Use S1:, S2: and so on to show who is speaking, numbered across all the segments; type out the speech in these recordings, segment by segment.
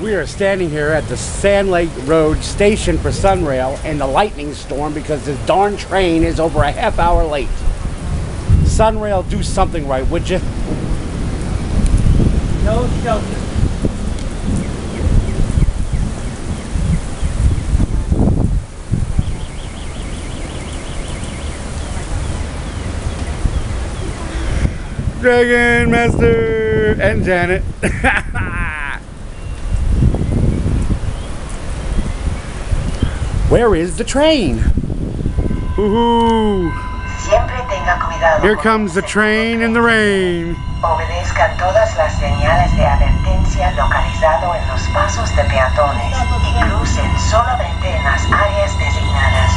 S1: We are standing here at the Sand Lake Road station for Sunrail in the lightning storm because this darn train is over a half hour late. Sunrail, do something right, would you?
S2: No shelter.
S1: Dragon Master and Janet. Where is the train? Woohoo! Here comes the train in the rain.
S3: Obedezcan todas las señales de advertencia localizado en los pasos de peatones y crucen solamente en las áreas designadas.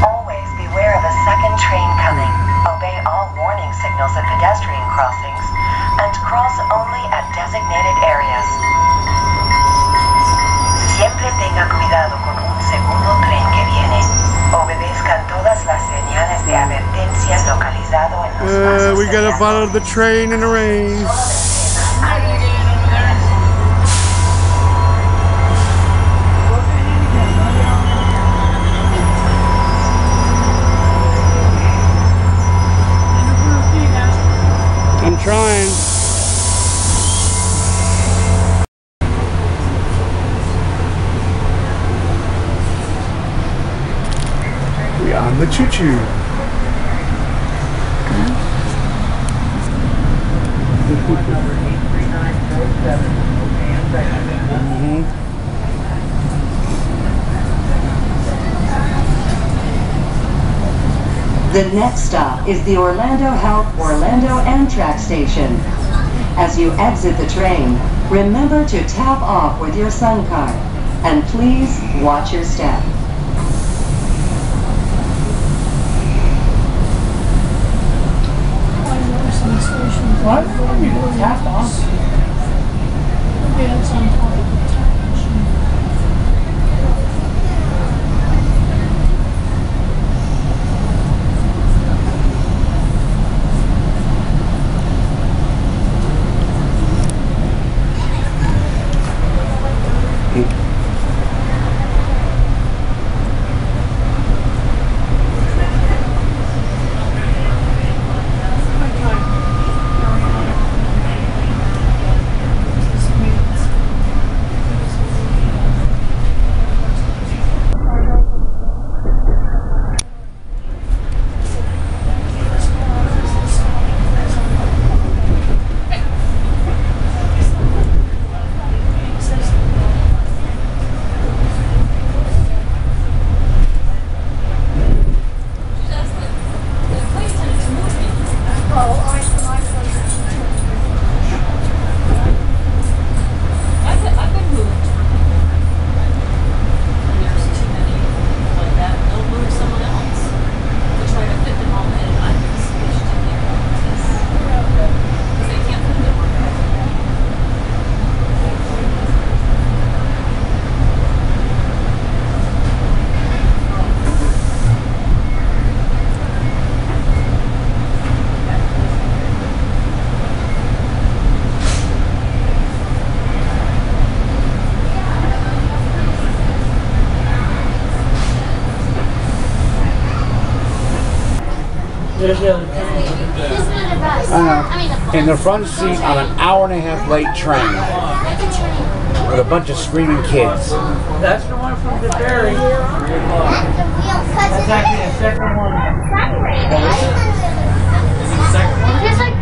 S3: Always beware of a second train coming. Obey all warning signals at pedestrian crossings and cross only at designated areas. Siempre tenga cuidado con un segundo tren que viene. Obedezcan todas las señales de advertencia localizado en los pasos
S1: we gotta follow the train in the rain. I'm trying. We on the choo-choo.
S3: The next stop is the Orlando Health Orlando Amtrak station. As you exit the train, remember to tap off with your Sun card, and please watch your step.
S2: What? You tap off? Yeah, it's on top of the tap machine.
S1: In the front seat on an hour-and-a-half late train with a bunch of screaming kids.
S2: That's the one from the ferry. That's actually the second one.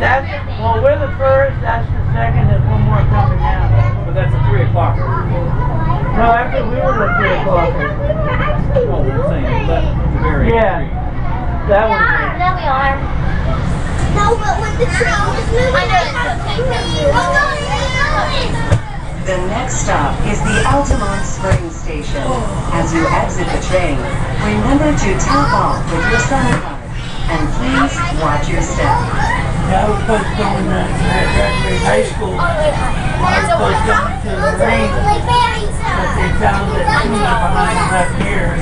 S2: That's, well, we're the first, that's the second, there's one more coming now.
S4: But that's at 3 o'clock.
S2: No, actually we were at 3 o'clock.
S4: Oh, we're saying left the ferry.
S2: Yeah, that one.
S5: There we are. No, but with the train is moving. I know it's
S3: The next stop is the Altamont Springs station. As you exit the train, remember to tap off with your Sun card, and please watch your step.
S2: I was supposed to go in graduate high school. I was supposed to go into the rain, but they found that I was behind enough years.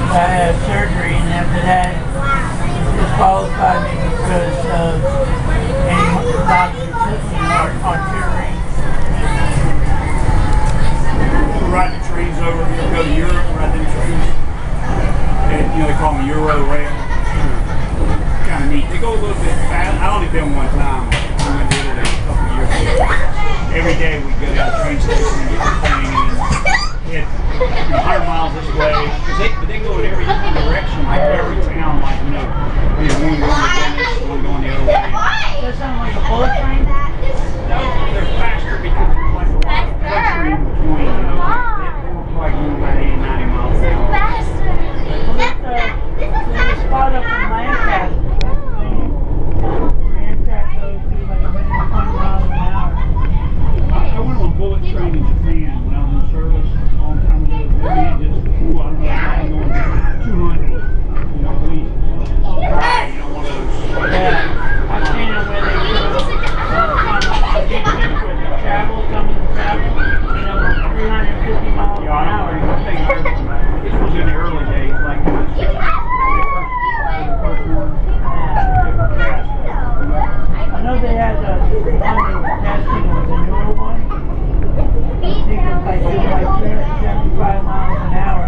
S2: I had surgery, and after that, it disqualified me because of any doctors on touring. bullet train?
S4: They're faster because there's like a lot of pressure in between. You know, they won't quite move about 80, 90 miles an hour.
S2: There's a spot up in Lancaster. Amtrak goes to like 120 miles an hour.
S4: I went on a bullet train in Japan when I was in service a long time ago. Maybe it just, I don't know, I'm going 200, you know, at least. Right, you know, one of those.
S2: Yeah, I've seen them where they do travel, some of the travel, you know, 350 miles
S4: Yeah,
S2: an
S4: I
S2: hour.
S4: don't think this was in the early days, like the first one.
S2: I know they had one they were testing was a newer one. I think it was like doing like 375 miles an hour.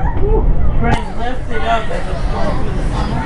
S2: Train lifted up as it was going through the tunnel.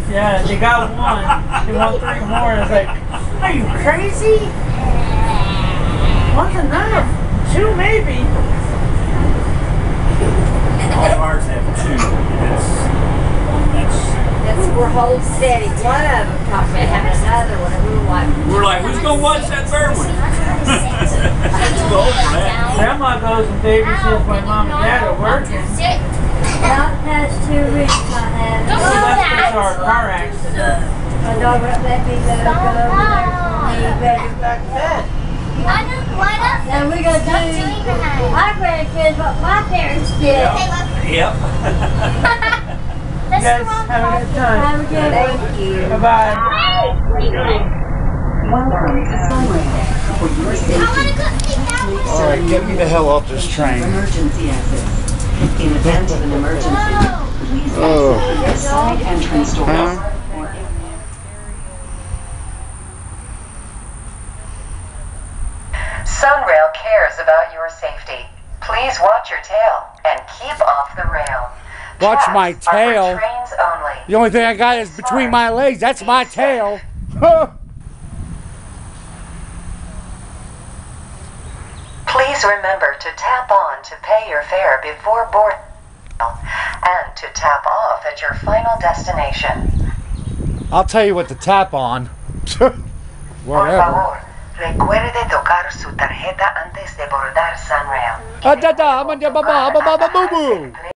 S2: Yeah, they got one. They want 3 more. It's like, are you crazy? One's enough. 2 maybe.
S4: All of ours have 2.
S6: That's we're holding steady. One of them talked about having another one, and
S4: we're like, who's gonna watch that third one? Too old for that.
S2: Grandma goes and babysits my mom and dad are working.
S6: Not past 2 weeks I have.
S2: She left us our car accident.
S6: My dog won't let me go over there for me. Better get back to bed. Now we're going to do our grandkids what my parents did.
S4: Yep.
S2: You guys have a good time.
S6: Have a good one. Thank you.
S2: Bye-bye.
S3: Welcome to Sunrail. For your safety,
S1: All right, get me the hell off this train.
S3: emergency exits. In event of an emergency, please exit the side entrance doors.
S1: Huh?
S3: Sunrail cares about your safety. Please watch your tail and keep off the rail.
S1: Watch my
S3: Tracks are for
S1: tail.
S3: trains only.
S1: The only thing I got is between my legs. That's my tail.
S3: Please remember to tap on to pay your fare before board and to tap off at your final destination.
S1: I'll tell you what to tap on.
S3: Por
S1: Whatever.
S3: favor, Recuerde tocar su tarjeta antes de bordar Sunrail.
S1: Boo boo.